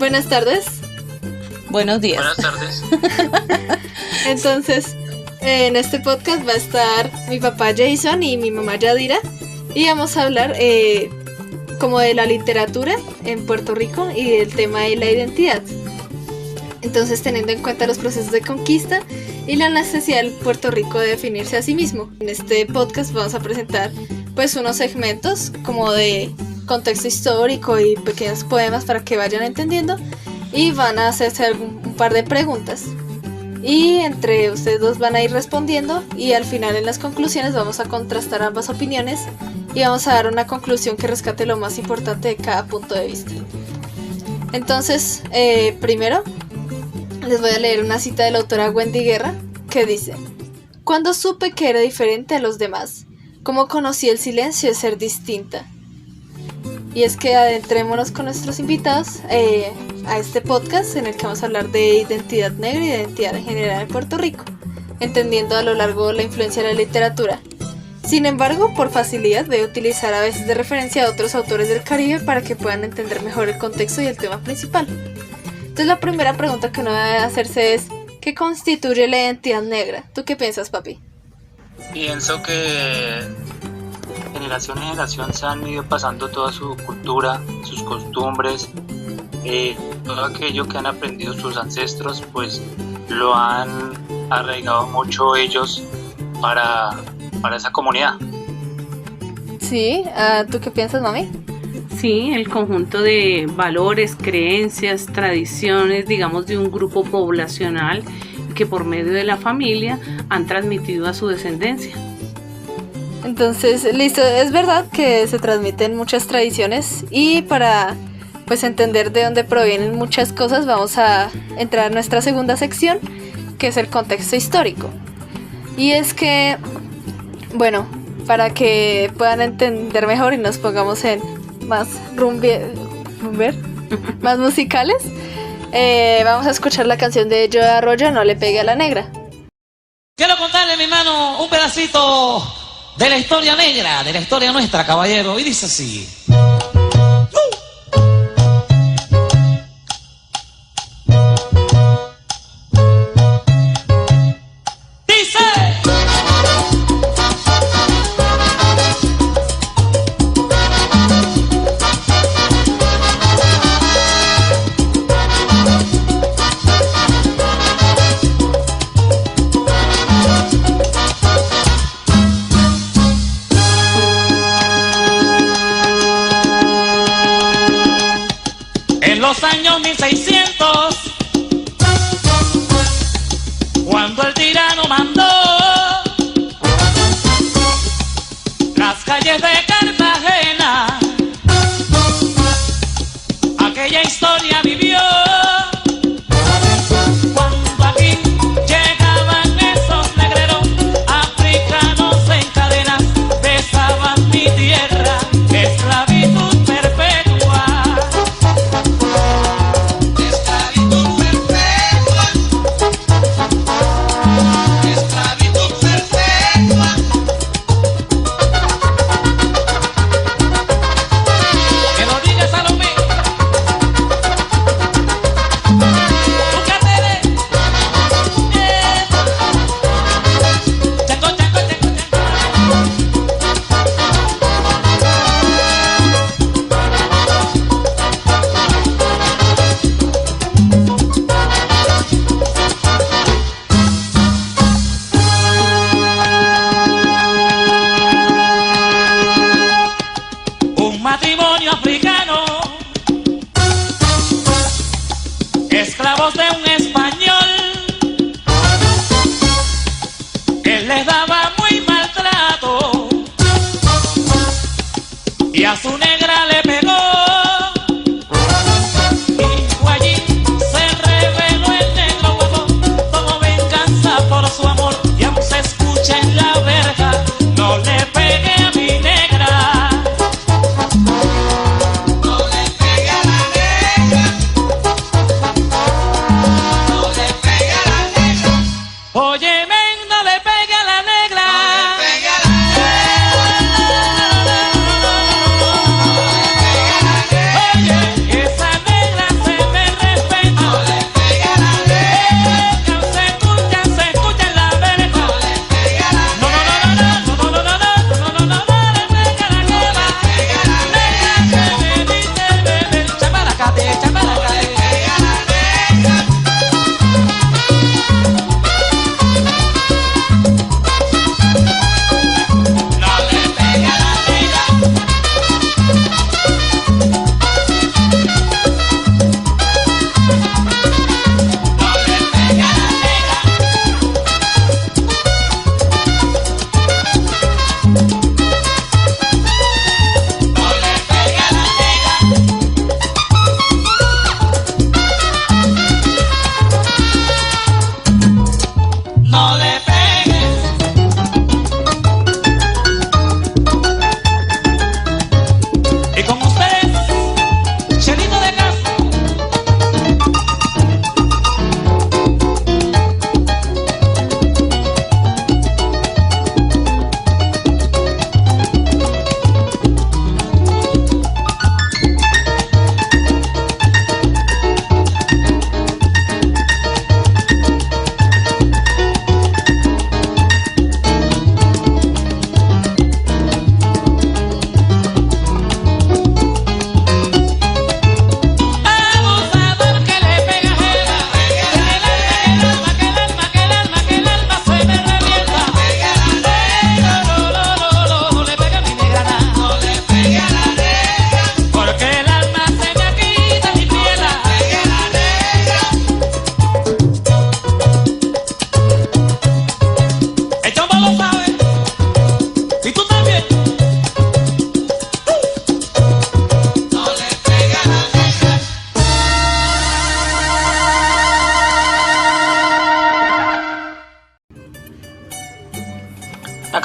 Buenas tardes. Buenos días. Buenas tardes. Entonces, en este podcast va a estar mi papá Jason y mi mamá Yadira. Y vamos a hablar como de la literatura en Puerto Rico y del tema de la identidad. Entonces, teniendo en cuenta los procesos de conquista y la necesidad del Puerto Rico de definirse a sí mismo. En este podcast vamos a presentar pues unos segmentos como de contexto histórico y pequeños poemas para que vayan entendiendo, y van a hacerse un par de preguntas y entre ustedes dos van a ir respondiendo, y al final en las conclusiones vamos a contrastar ambas opiniones y vamos a dar una conclusión que rescate lo más importante de cada punto de vista. Entonces, primero les voy a leer una cita de la autora Wendy Guerra que dice: cuando supe que era diferente a los demás, cómo conocí el silencio de ser distinta. Y es que adentrémonos con nuestros invitados a este podcast en el que vamos a hablar de identidad negra y identidad en general en Puerto Rico, entendiendo a lo largo la influencia de la literatura. Sin embargo, por facilidad voy a utilizar a veces de referencia a otros autores del Caribe para que puedan entender mejor el contexto y el tema principal. Entonces la primera pregunta que uno debe hacerse es: ¿qué constituye la identidad negra? ¿Tú qué piensas, papi? Pienso que generación en generación se han ido pasando toda su cultura, sus costumbres, todo aquello que han aprendido sus ancestros, pues lo han arraigado mucho ellos para esa comunidad. Sí, ¿tú qué piensas, mami? Sí, el conjunto de valores, creencias, tradiciones, digamos, de un grupo poblacional que por medio de la familia han transmitido a su descendencia. Entonces, listo, es verdad que se transmiten muchas tradiciones, y para pues entender de dónde provienen muchas cosas vamos a entrar a nuestra segunda sección, que es el contexto histórico. Y es que, bueno, para que puedan entender mejor y nos pongamos en más más musicales, vamos a escuchar la canción de Joe Arroyo, No le pegue a la negra. Quiero contarle, mi hermano, un pedacito de la historia negra, de la historia nuestra, caballero, y dice así. Los años 1600, cuando el tirano mandó las calles de Cartagena, aquella historia vivió. Cuando aquí llegaban esos negreros africanos en cadenas, besaban mi tierra, esclavitud perpetua. Matrimonio africano, esclavos de un español, él les daba muy maltrato y a su negra le pegó. Y fue allí, se reveló el negro huevón, tomó venganza por su amor, y aún se escucha en la verja: no le pegue a mi negra. Óyeme, no le pegue a la negra. No le pegue a la negra.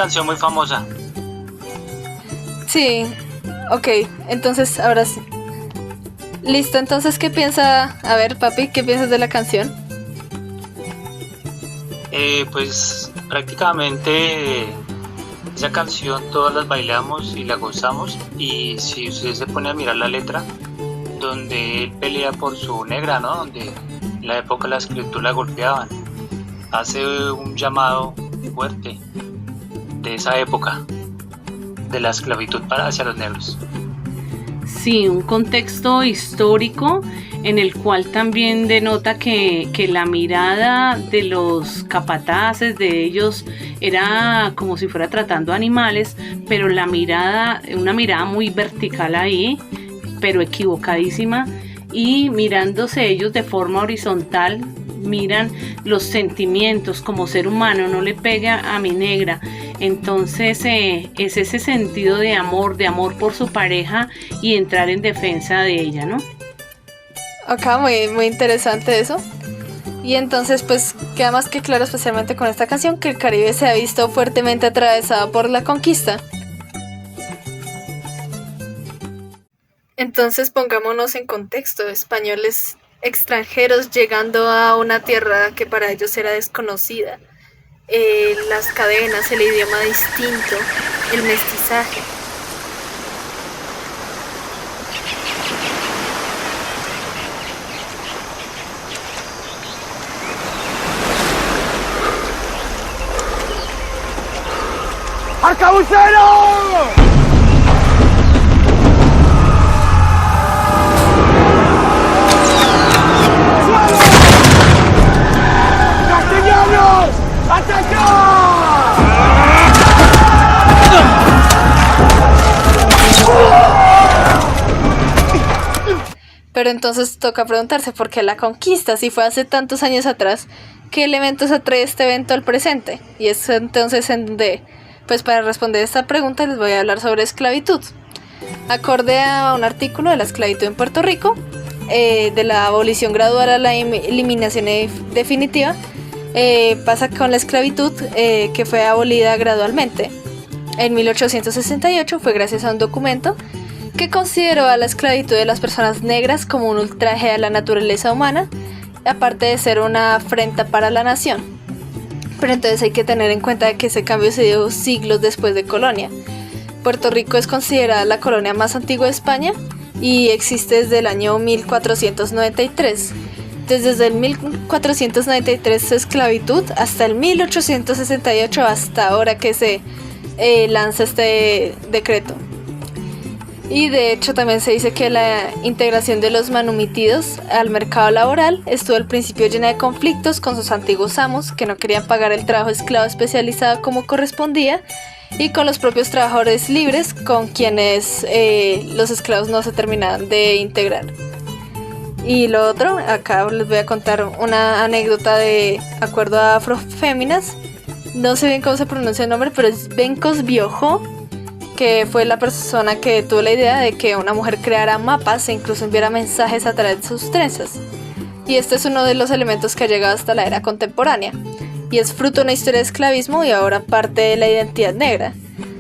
canción muy famosa. Sí, ok, entonces ahora sí. Listo, entonces ¿qué piensa? A ver, papi, ¿qué piensas de la canción? Pues prácticamente esa canción todas las bailamos y la gozamos, y si usted se pone a mirar la letra, donde él pelea por su negra, ¿no? Donde en la época de la esclavitud la golpeaban, hace un llamado fuerte de esa época de la esclavitud hacia los negros. Sí, un contexto histórico en el cual también denota que la mirada de los capataces de ellos era como si fuera tratando animales, pero la mirada, una mirada muy vertical ahí, pero equivocadísima, y mirándose ellos de forma horizontal, miran los sentimientos como ser humano, no le pega a mi negra. Entonces es ese sentido de amor por su pareja y entrar en defensa de ella, ¿no? Acá muy interesante eso. Y entonces pues queda más que claro, especialmente con esta canción, que el Caribe se ha visto fuertemente atravesado por la conquista. Entonces pongámonos en contexto: españoles extranjeros llegando a una tierra que para ellos era desconocida. Las cadenas, el idioma distinto, el mestizaje. ¡Arcabucero! ¡Castellanos! ¡Atacar! Pero entonces toca preguntarse por qué la conquista, si fue hace tantos años atrás. ¿Qué elementos atrae este evento al presente? Y es entonces en donde, pues para responder esta pregunta les voy a hablar sobre esclavitud. Acorde a un artículo de la esclavitud en Puerto Rico, de la abolición gradual a la eliminación definitiva, pasa con la esclavitud, que fue abolida gradualmente. En 1868 fue gracias a un documento que consideró a la esclavitud de las personas negras como un ultraje a la naturaleza humana, aparte de ser una afrenta para la nación. Pero entonces hay que tener en cuenta que ese cambio se dio siglos después de colonia. Puerto Rico es considerada la colonia más antigua de España y existe desde el año 1493. Desde el 1493 esclavitud hasta el 1868, hasta ahora que se lanza este decreto. Y de hecho también se dice que la integración de los manumitidos al mercado laboral estuvo al principio llena de conflictos con sus antiguos amos, que no querían pagar el trabajo esclavo especializado como correspondía, y con los propios trabajadores libres, con quienes los esclavos no se terminaban de integrar. Y lo otro, acá les voy a contar una anécdota de acuerdo a Afroféminas. No sé bien cómo se pronuncia el nombre, pero es Bencos Biojo, que fue la persona que tuvo la idea de que una mujer creara mapas e incluso enviara mensajes a través de sus trenzas. Y este es uno de los elementos que ha llegado hasta la era contemporánea, y es fruto de una historia de esclavismo y ahora parte de la identidad negra.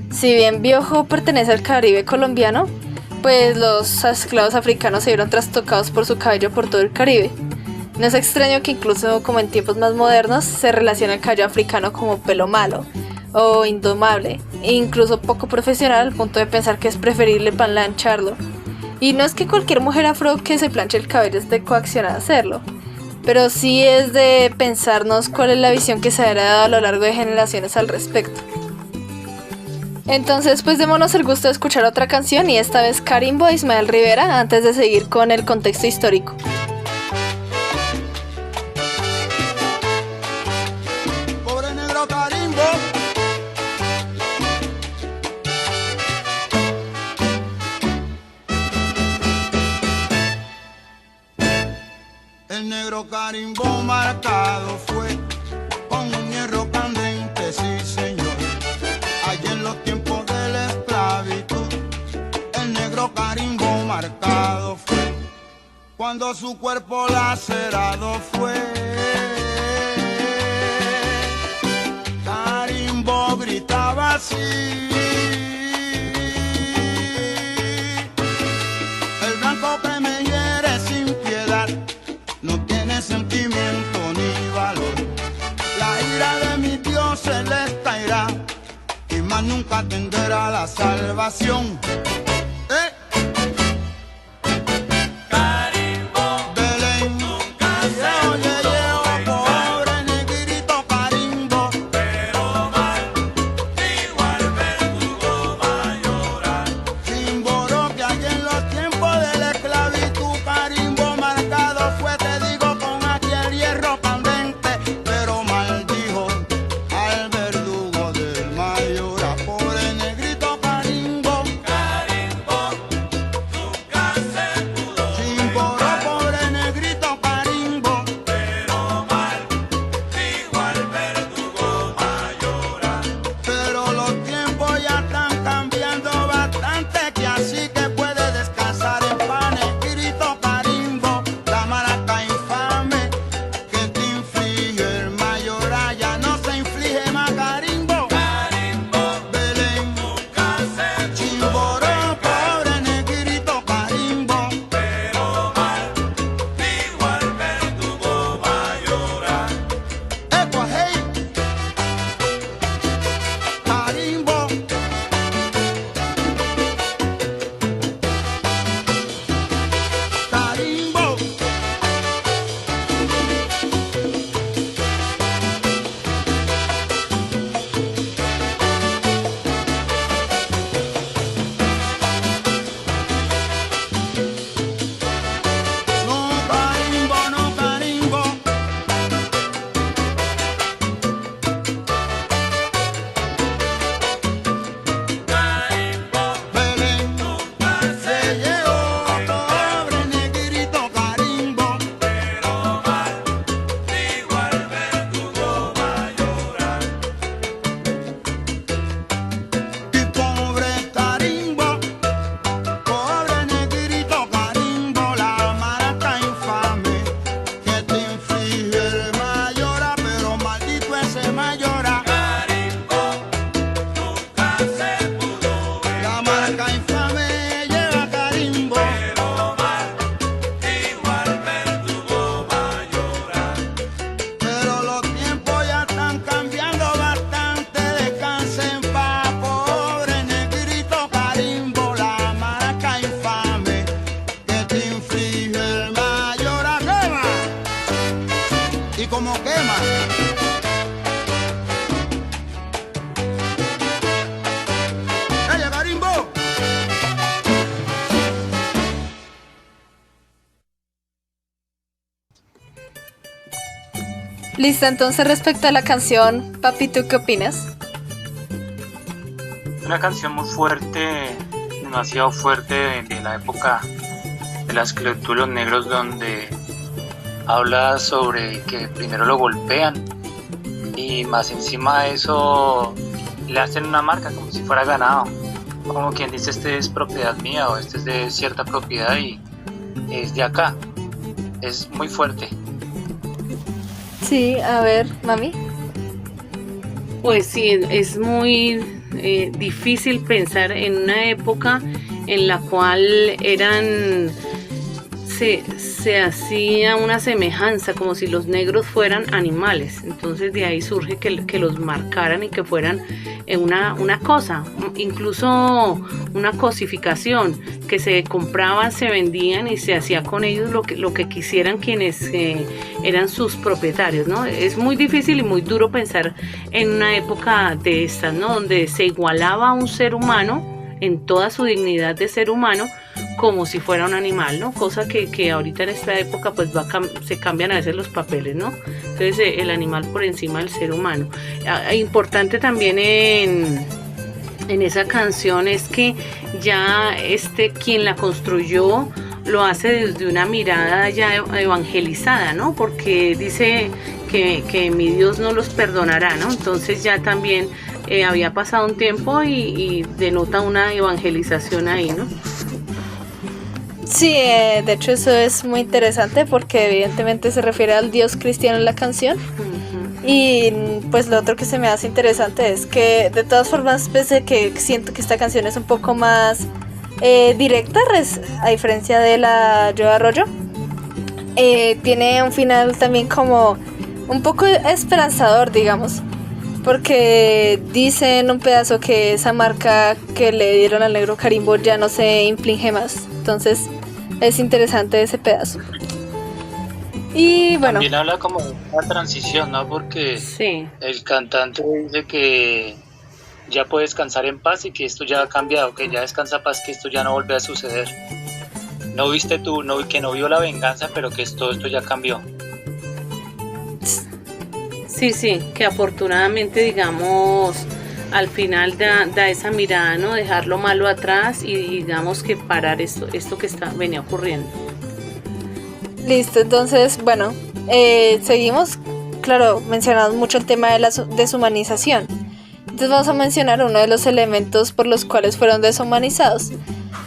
Si bien Biojo pertenece al Caribe colombiano, pues los esclavos africanos se vieron trastocados por su cabello por todo el Caribe. No es extraño que incluso como en tiempos más modernos se relaciona el cabello africano como pelo malo o indomable, e incluso poco profesional, al punto de pensar que es preferible plancharlo. Y no es que cualquier mujer afro que se planche el cabello esté coaccionada a hacerlo, pero sí es de pensarnos cuál es la visión que se ha heredado a lo largo de generaciones al respecto. Entonces pues démonos el gusto de escuchar otra canción, y esta vez Carimbo de Ismael Rivera, antes de seguir con el contexto histórico. Pobre negro Carimbo. El negro Carimbo marcado fue con un hierro candente, sí señor. Allá en los tiempos de la esclavitud, el negro Carimbo marcado fue cuando su cuerpo lacerado fue. Carimbo gritaba así. El blanco que me hiere sin piedad no tiene sentimiento ni valor. La ira de mi Dios se les caerá y más nunca tendrá la salvación. Listo, entonces respecto a la canción, papi, ¿tú qué opinas? Una canción muy fuerte, demasiado fuerte de la época de la esclavitud de los negros, donde habla sobre que primero lo golpean y más encima de eso le hacen una marca como si fuera ganado, como quien dice este es propiedad mía o este es de cierta propiedad y es de acá. Es muy fuerte. Sí, a ver, mami. Pues sí, es muy difícil pensar en una época en la cual se hacía una semejanza como si los negros fueran animales. Entonces de ahí surge que los marcaran y que fueran una cosa, incluso una cosificación, que se compraban, se vendían y se hacía con ellos lo que quisieran quienes eran sus propietarios, ¿no? Es muy difícil y muy duro pensar en una época de estas, ¿no? Donde se igualaba a un ser humano en toda su dignidad de ser humano como si fuera un animal, ¿no? Cosa que ahorita en esta época pues se cambian a veces los papeles, ¿no? Entonces el animal por encima del ser humano. Importante también en esa canción es que ya quien la construyó lo hace desde una mirada ya evangelizada, ¿no? Porque dice que mi Dios no los perdonará, ¿no? Entonces ya también había pasado un tiempo y denota una evangelización ahí, ¿no? Sí, de hecho eso es muy interesante porque evidentemente se refiere al Dios cristiano en la canción. Y pues lo otro que se me hace interesante es que de todas formas, pese a que siento que esta canción es un poco más directa, a diferencia de la Yo Arroyo, tiene un final también como un poco esperanzador, digamos, porque dice en un pedazo que esa marca que le dieron al negro Carimbo ya no se inflige más. Entonces es interesante ese pedazo. Y bueno, También habla como de una transición, ¿no? Porque Sí. el cantante dice que ya puede descansar en paz y que esto ya ha cambiado, que ya descansa en paz, que esto ya no vuelve a suceder. No viste tú, no, que no vio la venganza, pero que esto ya cambió. Sí, que afortunadamente, digamos, al final da esa mirada, ¿no? Dejar lo malo atrás y digamos que parar esto que venía ocurriendo. listo, entonces, bueno, seguimos. Claro, mencionamos mucho el tema de la deshumanización. Entonces vamos a mencionar uno de los elementos por los cuales fueron deshumanizados.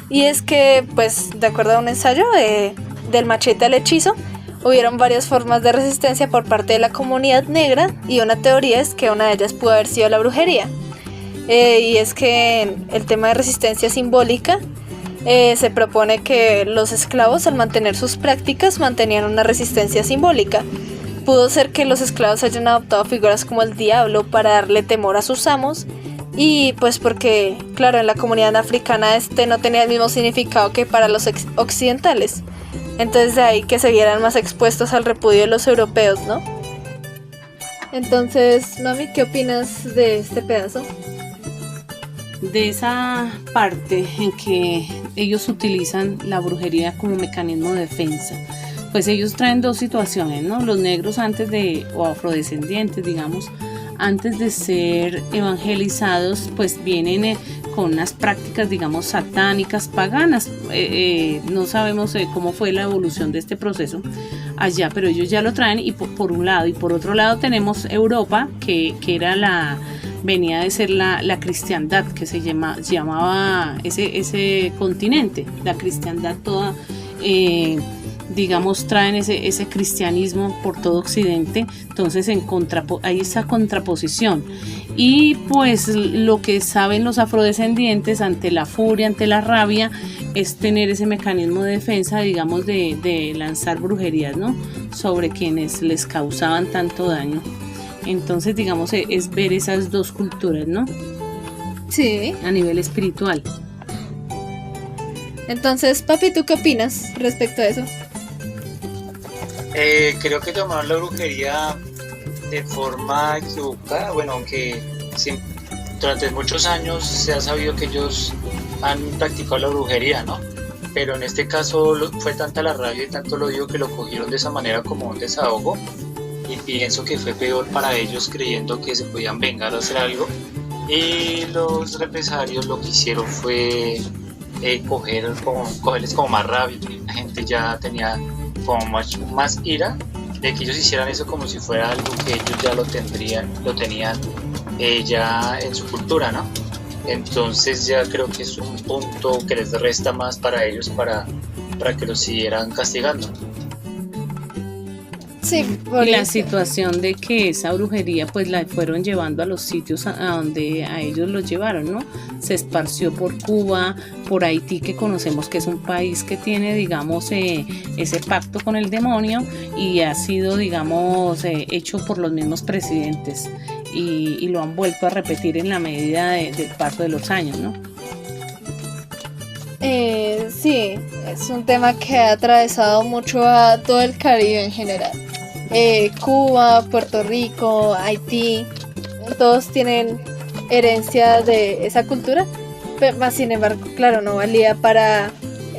Y es que, pues, de acuerdo a un ensayo del machete al hechizo, hubieron varias formas de resistencia por parte de la comunidad negra, y una teoría es que una de ellas pudo haber sido la brujería. Y es que el tema de resistencia simbólica se propone que los esclavos, al mantener sus prácticas, mantenían una resistencia simbólica. Pudo ser que los esclavos hayan adoptado figuras como el diablo para darle temor a sus amos, y pues porque, claro, en la comunidad africana este no tenía el mismo significado que para los occidentales. Entonces de ahí que se vieran más expuestos al repudio de los europeos, ¿no? Entonces, Mami, ¿qué opinas de este pedazo? De esa parte en que ellos utilizan la brujería como mecanismo de defensa, pues ellos traen dos situaciones, ¿no? Los negros o afrodescendientes, digamos, antes de ser evangelizados, pues vienen con unas prácticas, digamos, satánicas, paganas. No sabemos cómo fue la evolución de este proceso allá, pero ellos ya lo traen, y por un lado. Y por otro lado tenemos Europa, que era venía de ser la cristiandad, que se llamaba ese continente, la cristiandad toda, digamos, traen ese cristianismo por todo Occidente. Entonces hay esa contraposición, y pues lo que saben los afrodescendientes ante la furia, ante la rabia, es tener ese mecanismo de defensa, digamos, de lanzar brujerías, ¿no?, sobre quienes les causaban tanto daño. Entonces, digamos, es ver esas dos culturas, ¿no?, Sí. a nivel espiritual. Entonces, papi, ¿tú qué opinas respecto a eso? Creo que tomaron la brujería de forma equivocada. Bueno, aunque durante muchos años se ha sabido que ellos han practicado la brujería, ¿no? Pero en este caso fue tanta la rabia y tanto lo odio que lo cogieron de esa manera como un desahogo, y pienso que fue peor para ellos, creyendo que se podían vengar o hacer algo. Y los represarios lo que hicieron fue cogerles como más rabia. La gente ya tenía como más ira de que ellos hicieran eso, como si fuera algo que ellos ya lo tenían ya en su cultura, ¿no? Entonces ya creo que es un punto que les resta más para ellos para que los siguieran castigando. Sí, Y la situación de que esa brujería pues la fueron llevando a los sitios a donde a ellos los llevaron, ¿no? Se esparció por Cuba, por Haití, que conocemos que es un país que tiene, digamos, ese pacto con el demonio, y ha sido, digamos, hecho por los mismos presidentes, y lo han vuelto a repetir en la medida del paso de los años, ¿no? Sí, es un tema que ha atravesado mucho a todo el Caribe en general. Cuba, Puerto Rico, Haití, todos tienen herencia de esa cultura, pero más sin embargo, claro, no valía para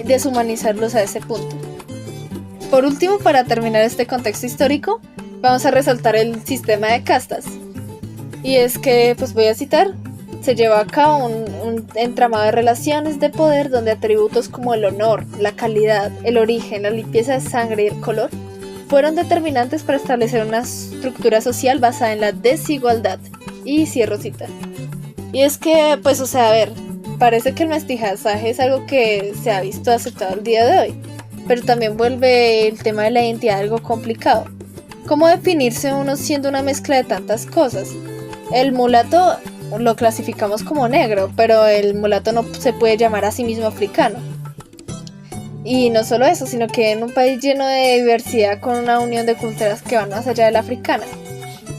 deshumanizarlos a ese punto. Por último, para terminar este contexto histórico, vamos a resaltar el sistema de castas. Y es que, pues voy a citar: se llevó a cabo un entramado de relaciones de poder donde atributos como el honor, la calidad, el origen, la limpieza de sangre y el color fueron determinantes para establecer una estructura social basada en la desigualdad. Y cierro cita. Y es que, pues, o sea, a ver, parece que el mestizaje es algo que se ha visto aceptado el día de hoy, pero también vuelve el tema de la identidad algo complicado. ¿Cómo definirse uno siendo una mezcla de tantas cosas? El mulato lo clasificamos como negro, pero el mulato no se puede llamar a sí mismo africano. Y no solo eso, sino que en un país lleno de diversidad con una unión de culturas que van más allá de la africana.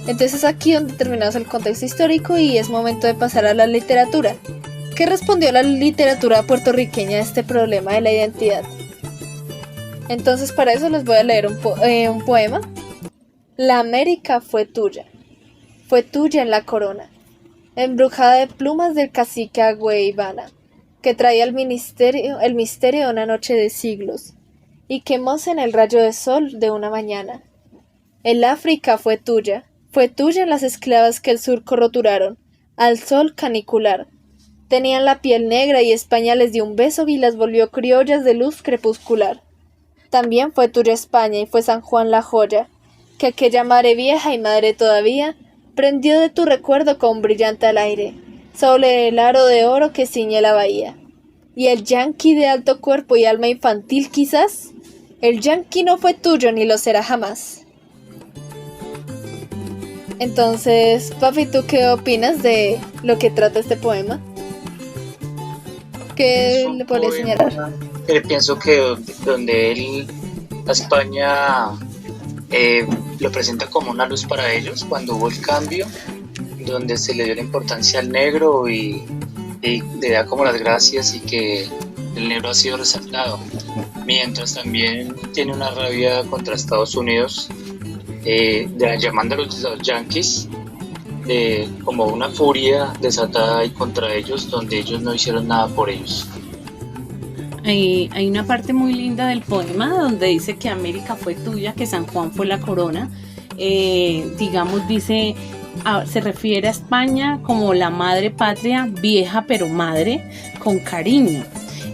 Entonces es aquí donde terminamos el contexto histórico y es momento de pasar a la literatura. ¿Qué respondió la literatura puertorriqueña a este problema de la identidad? Entonces para eso les voy a leer un poema. La América fue tuya en la corona, embrujada de plumas del cacique Agüeyvana, que traía el misterio de una noche de siglos, y quemóse en el rayo de sol de una mañana. El África fue tuya en las esclavas que el surco roturaron, al sol canicular. Tenían la piel negra y España les dio un beso y las volvió criollas de luz crepuscular. También fue tuya España y fue San Juan la joya, que aquella madre vieja y madre todavía prendió de tu recuerdo con brillante al aire, sobre el aro de oro que ciñe la bahía. Y el yanqui de alto cuerpo y alma infantil quizás, el yanqui no fue tuyo ni lo será jamás. Entonces, papi, ¿tú qué opinas de lo que trata este poema? ¿Qué le podría señalar? Pienso que donde él, a España, lo presenta como una luz para ellos cuando hubo el cambio, donde se le dio la importancia al negro y le da como las gracias y que el negro ha sido resaltado, mientras también tiene una rabia contra Estados Unidos, llamando a los yanquis como una furia desatada ahí contra ellos, donde ellos no hicieron nada por ellos. Hay una parte muy linda del poema donde dice que América fue tuya, que San Juan fue la corona. Dice, se refiere a España como la madre patria, vieja pero madre, con cariño.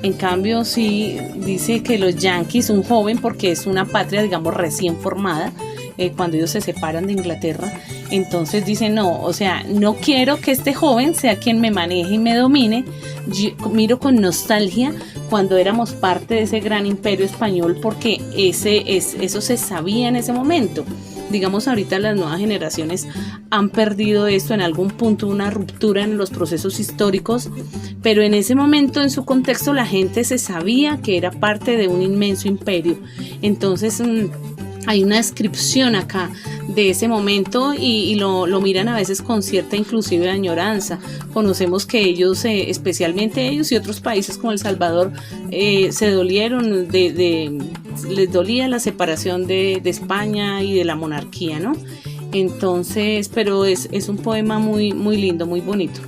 En cambio, sí dice que los yanquis, un joven, porque es una patria, digamos, recién formada, cuando ellos se separan de Inglaterra, entonces dice no, o sea, no quiero que este joven sea quien me maneje y me domine. Yo miro con nostalgia cuando éramos parte de ese gran imperio español, porque eso se sabía en ese momento. Digamos, ahorita las nuevas generaciones han perdido esto en algún punto, una ruptura en los procesos históricos, pero en ese momento, en su contexto, la gente se sabía que era parte de un inmenso imperio. Entonces hay una descripción acá de ese momento y lo miran a veces con cierta inclusive añoranza. Conocemos que ellos, especialmente ellos y otros países como El Salvador, se dolieron, les dolía la separación de España y de la monarquía, ¿no? Entonces, pero es un poema muy, muy lindo, muy bonito.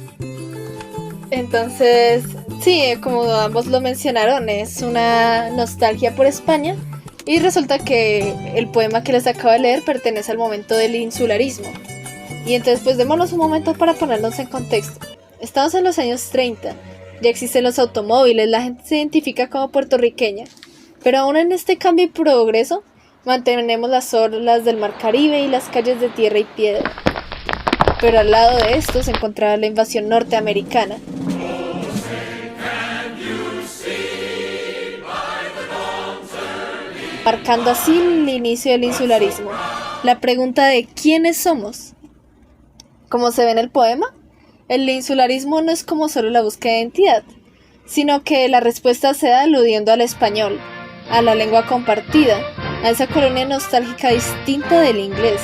Entonces, sí, como ambos lo mencionaron, es una nostalgia por España. Y resulta que el poema que les acabo de leer pertenece al momento del insularismo. Y entonces pues démonos un momento para ponernos en contexto. Estamos en los años 30, ya existen los automóviles, la gente se identifica como puertorriqueña. Pero aún en este cambio y progreso, mantenemos las olas del mar Caribe y las calles de tierra y piedra. Pero al lado de esto se encontraba la invasión norteamericana. Marcando así el inicio del insularismo. La pregunta de ¿quiénes somos? Como se ve en el poema, el insularismo no es como solo la búsqueda de identidad, sino que la respuesta se da aludiendo al español, a la lengua compartida, a esa colonia nostálgica distinta del inglés.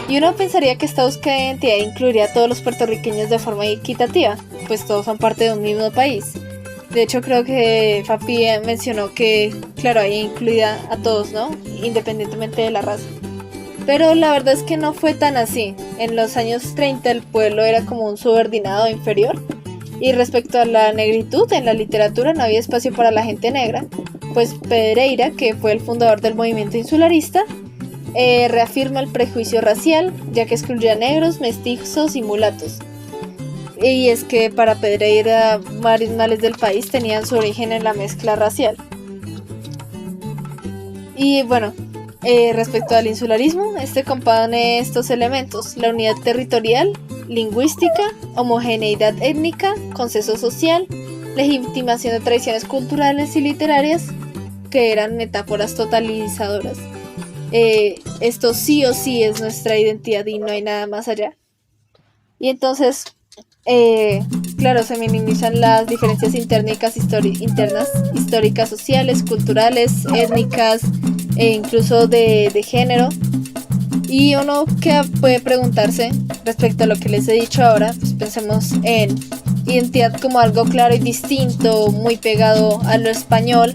Y uno pensaría que esta búsqueda de identidad incluiría a todos los puertorriqueños de forma equitativa, pues todos son parte de un mismo país. De hecho, creo que Papi mencionó que, claro, ahí incluida a todos, ¿no? Independientemente de la raza. Pero la verdad es que no fue tan así. En los años 30 el pueblo era como un subordinado inferior. Y respecto a la negritud, en la literatura no había espacio para la gente negra, pues Pedreira, que fue el fundador del movimiento insularista, reafirma el prejuicio racial, ya que excluye a negros, mestizos y mulatos. Y es que para Pedreira varios males del país tenían su origen en la mezcla racial. Y bueno, respecto al insularismo, este compone estos elementos: la unidad territorial, lingüística, homogeneidad étnica, consenso social, legitimación de tradiciones culturales y literarias, que eran metáforas totalizadoras. Esto sí o sí es nuestra identidad y no hay nada más allá. Y entonces, claro, se minimizan las diferencias internas, históricas, sociales, culturales, étnicas e incluso de género. Y uno que puede preguntarse respecto a lo que les he dicho ahora, pues pensemos en identidad como algo claro y distinto, muy pegado a lo español.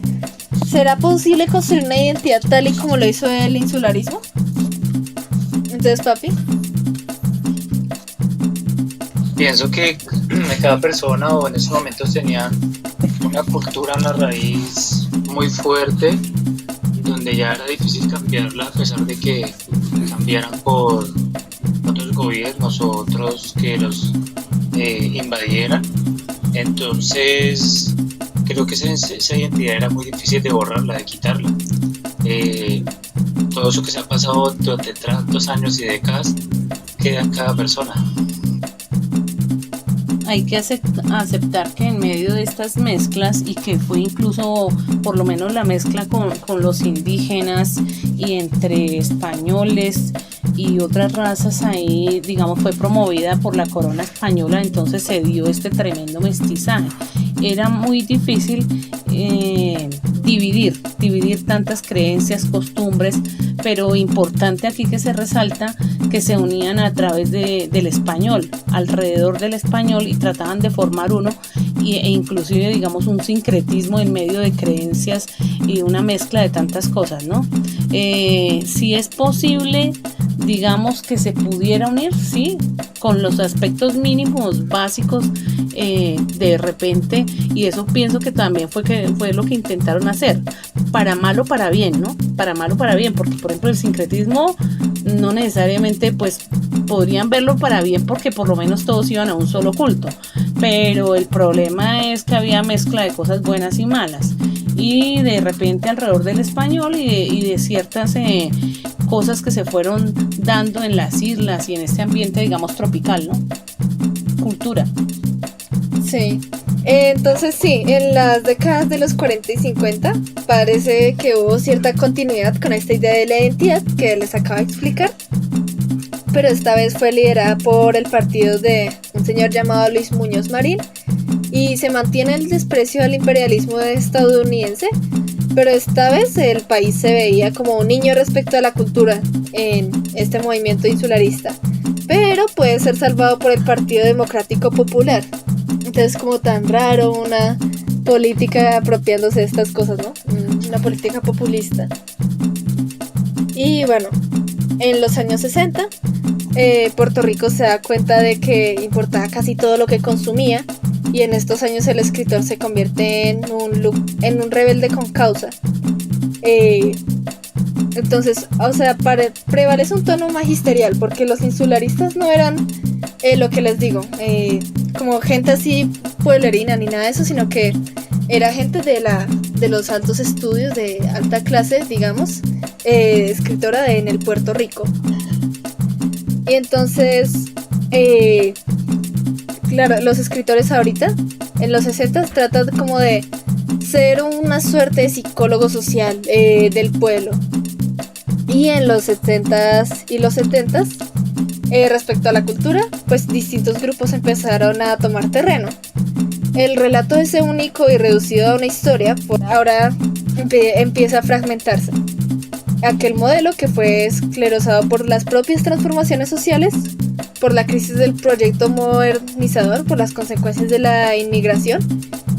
¿Será posible construir una identidad tal y como lo hizo el insularismo? Entonces, papi. Pienso que cada persona o en esos momentos tenían una cultura, una raíz muy fuerte, donde ya era difícil cambiarla a pesar de que cambiaran por otros gobiernos o otros que los invadieran. Entonces creo que esa identidad era muy difícil de borrarla, de quitarla. Todo eso que se ha pasado durante tantos años y décadas queda en cada persona. Hay que aceptar que en medio de estas mezclas, y que fue incluso por lo menos la mezcla con los indígenas y entre españoles y otras razas, ahí digamos fue promovida por la corona española, entonces se dio este tremendo mestizaje. Era muy difícil dividir tantas creencias, costumbres, pero importante aquí que se resalta que se unían a través del español, alrededor del español, y trataban de formar uno e inclusive digamos un sincretismo en medio de creencias y una mezcla de tantas cosas, ¿no? Si es posible, digamos que se pudiera unir, sí, con los aspectos mínimos básicos de repente, y eso pienso que también fue lo que intentaron hacer, para mal o para bien, ¿no? Para mal o para bien, porque por ejemplo el sincretismo no necesariamente pues podrían verlo para bien, porque por lo menos todos iban a un solo culto, pero el problema es que había mezcla de cosas buenas y malas, y de repente alrededor del español y de ciertas cosas que se fueron dando en las islas y en este ambiente digamos tropical, ¿no? Cultura. Sí. Entonces sí, en las décadas de los 40 y 50 parece que hubo cierta continuidad con esta idea de la identidad que les acabo de explicar, pero esta vez fue liderada por el partido de un señor llamado Luis Muñoz Marín, y se mantiene el desprecio al imperialismo estadounidense, pero esta vez el país se veía como un niño respecto a la cultura en este movimiento insularista, pero puede ser salvado por el Partido Democrático Popular. Entonces, como tan raro una política apropiándose de estas cosas, ¿no? Una política populista. Y bueno, en los años 60, Puerto Rico se da cuenta de que importaba casi todo lo que consumía, y en estos años el escritor se convierte en un rebelde con causa. Entonces, o sea, prevalece un tono magisterial, porque los insularistas no eran lo que les digo, como gente así pueblerina ni nada de eso, sino que era gente de los altos estudios, de alta clase, digamos, escritora en el Puerto Rico. Y entonces, claro, los escritores ahorita, en los 60s, tratan como de ser una suerte de psicólogo social del pueblo. Y en los 60s y los 70s, respecto a la cultura, pues distintos grupos empezaron a tomar terreno. El relato ese único y reducido a una historia, ahora empieza a fragmentarse. Aquel modelo que fue esclerosado por las propias transformaciones sociales, por la crisis del proyecto modernizador, por las consecuencias de la inmigración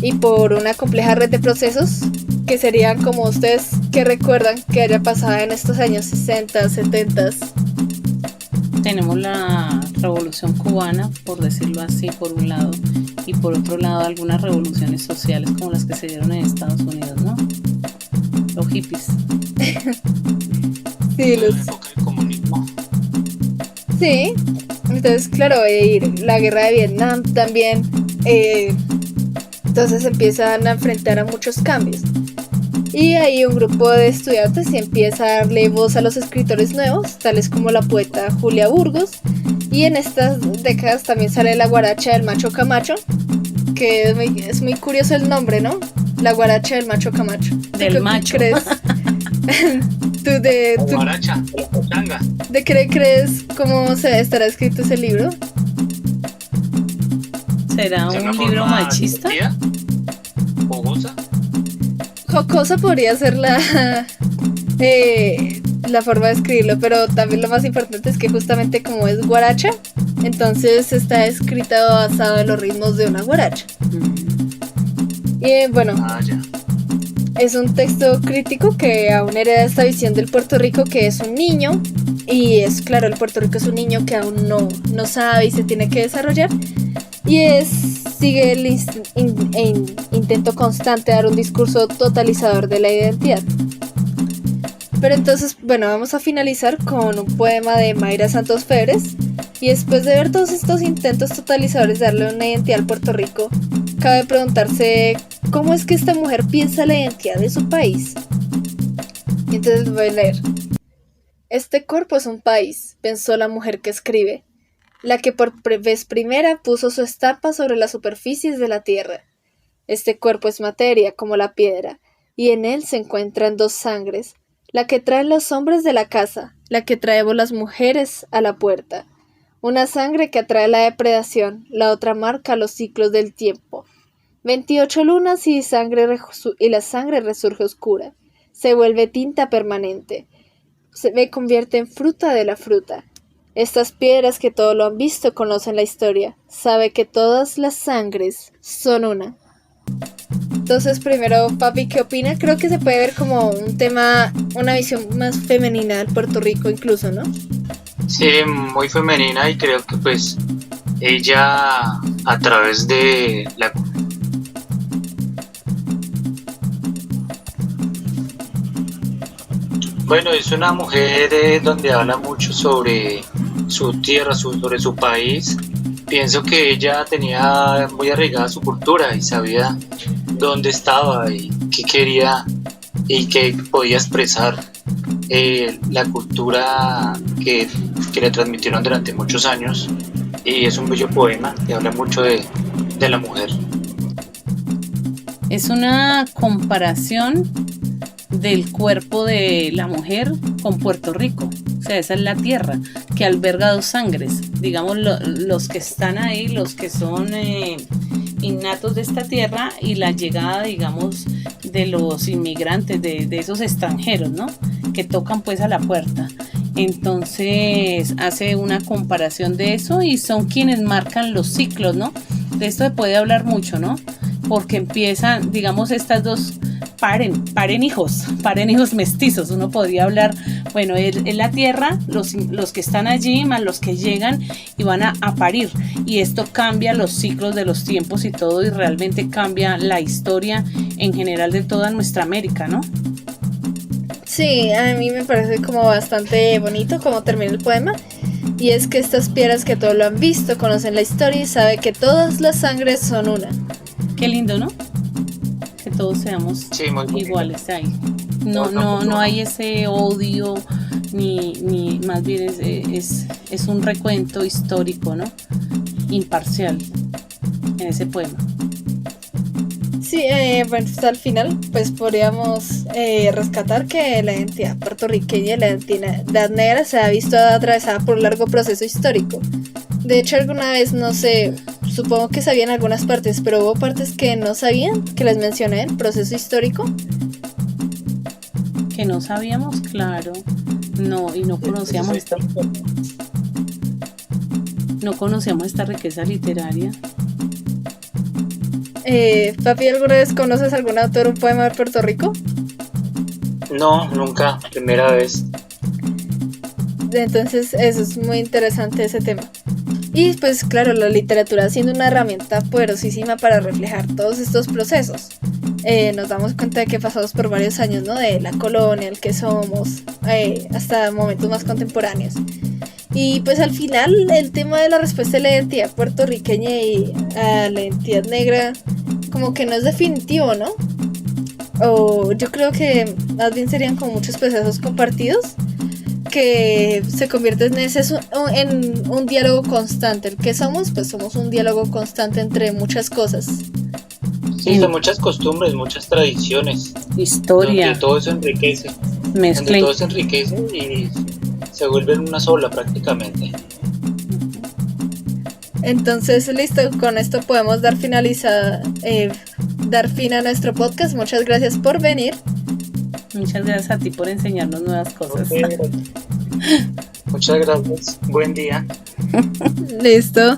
y por una compleja red de procesos que serían como ustedes que recuerdan que haya pasado en estos años 60, 70. Tenemos la revolución cubana, por decirlo así, por un lado, y por otro lado algunas revoluciones sociales como las que se dieron en Estados Unidos, ¿no? Los hippies. Sí, La época del comunismo. Sí, entonces claro, la guerra de Vietnam también, entonces empiezan a enfrentar a muchos cambios. Y ahí un grupo de estudiantes empieza a darle voz a los escritores nuevos, tales como la poeta Julia Burgos. Y en estas décadas también sale la guaracha del macho Camacho, que es muy curioso el nombre, ¿no? La guaracha del macho Camacho. Del macho. ¿Crees? Guaracha, la pochanga. ¿De qué crees cómo se estará escrito ese libro? ¿Será ¿De una un libro forma machista? divertida? ¿Jugosa? Jocosa podría ser la forma de escribirlo, pero también lo más importante es que justamente como es guaracha, entonces está escrito basado en los ritmos de una guaracha. Y bueno, Ya. es un texto crítico que aún hereda esta visión del Puerto Rico que es un niño, y es claro, el Puerto Rico es un niño que aún no sabe y se tiene que desarrollar, y sigue el intento constante de dar un discurso totalizador de la identidad. Pero entonces, bueno, vamos a finalizar con un poema de Mayra Santos Febres, y después de ver todos estos intentos totalizadores de darle una identidad al Puerto Rico, cabe preguntarse cómo es que esta mujer piensa la identidad de su país. Y entonces voy a leer. Este cuerpo es un país, pensó la mujer que escribe, la que por vez primera puso su estampa sobre las superficies de la tierra. Este cuerpo es materia, como la piedra, y en él se encuentran dos sangres, la que traen los hombres de la casa, la que traemos las mujeres a la puerta. Una sangre que atrae la depredación, la otra marca los ciclos del tiempo. 28 lunas y la sangre resurge oscura, se vuelve tinta permanente, se convierte en fruta de la fruta. Estas piedras que todo lo han visto conocen la historia, sabe que todas las sangres son una. Entonces, primero, papi, ¿qué opina? Creo que se puede ver como un tema, una visión más femenina del Puerto Rico incluso, ¿no? Sí, muy femenina, y creo que pues ella a través de la... Bueno, es una mujer donde habla mucho sobre su tierra, sobre su país. Pienso que ella tenía muy arraigada su cultura y sabía dónde estaba y qué quería y qué podía expresar la cultura que le transmitieron durante muchos años. Y es un bello poema que habla mucho de la mujer. Es una comparación del cuerpo de la mujer con Puerto Rico. O sea, esa es la tierra que alberga dos sangres. Digamos, los que están ahí, los que son innatos de esta tierra, y la llegada, digamos, de los inmigrantes, de esos extranjeros, ¿no? Que tocan pues a la puerta. Entonces hace una comparación de eso, y son quienes marcan los ciclos, ¿no? De esto se puede hablar mucho, ¿no? Porque empiezan, digamos, estas dos paren hijos mestizos. Uno podría hablar, bueno, es la tierra, los que están allí más los que llegan y van a parir, y esto cambia los ciclos de los tiempos y todo, y realmente cambia la historia en general de toda nuestra América, ¿no? Sí, a mí me parece como bastante bonito cómo termina el poema, y es que estas piedras que todos lo han visto, conocen la historia y sabe que todas las sangres son una. Qué lindo, ¿no? Que todos seamos iguales ahí. No hay ese odio, ni más bien es un recuento histórico, ¿no? Imparcial en ese poema. Sí, bueno, hasta al final pues podríamos rescatar que la identidad puertorriqueña y la identidad negra se ha visto atravesada por un largo proceso histórico. De hecho, alguna vez, no sé, supongo que sabían algunas partes, pero hubo partes que no sabían, que les mencioné el proceso histórico. Que no sabíamos, claro. No, y no conocíamos esta riqueza literaria. Papi, ¿alguna vez conoces algún autor, un poema de Puerto Rico? No, nunca, primera vez. Entonces, eso es muy interesante ese tema. Y pues claro, la literatura siendo una herramienta poderosísima para reflejar todos estos procesos. Nos damos cuenta de que pasamos por varios años, ¿no? De la colonia, el que somos, hasta momentos más contemporáneos. Y pues al final el tema de la respuesta de la identidad puertorriqueña y a la identidad negra como que no es definitivo, ¿no? o yo creo que más bien serían como muchos procesos compartidos que se convierten en un diálogo constante. ¿El que somos? Pues somos un diálogo constante entre muchas cosas. Sí, son muchas costumbres, muchas tradiciones. Historia. Donde todo se enriquece. Donde todo se enriquece y se vuelve una sola prácticamente. Entonces, listo, con esto podemos dar fin a nuestro podcast. Muchas gracias por venir. Muchas gracias a ti por enseñarnos nuevas cosas. Muchas gracias. Buen día. Listo.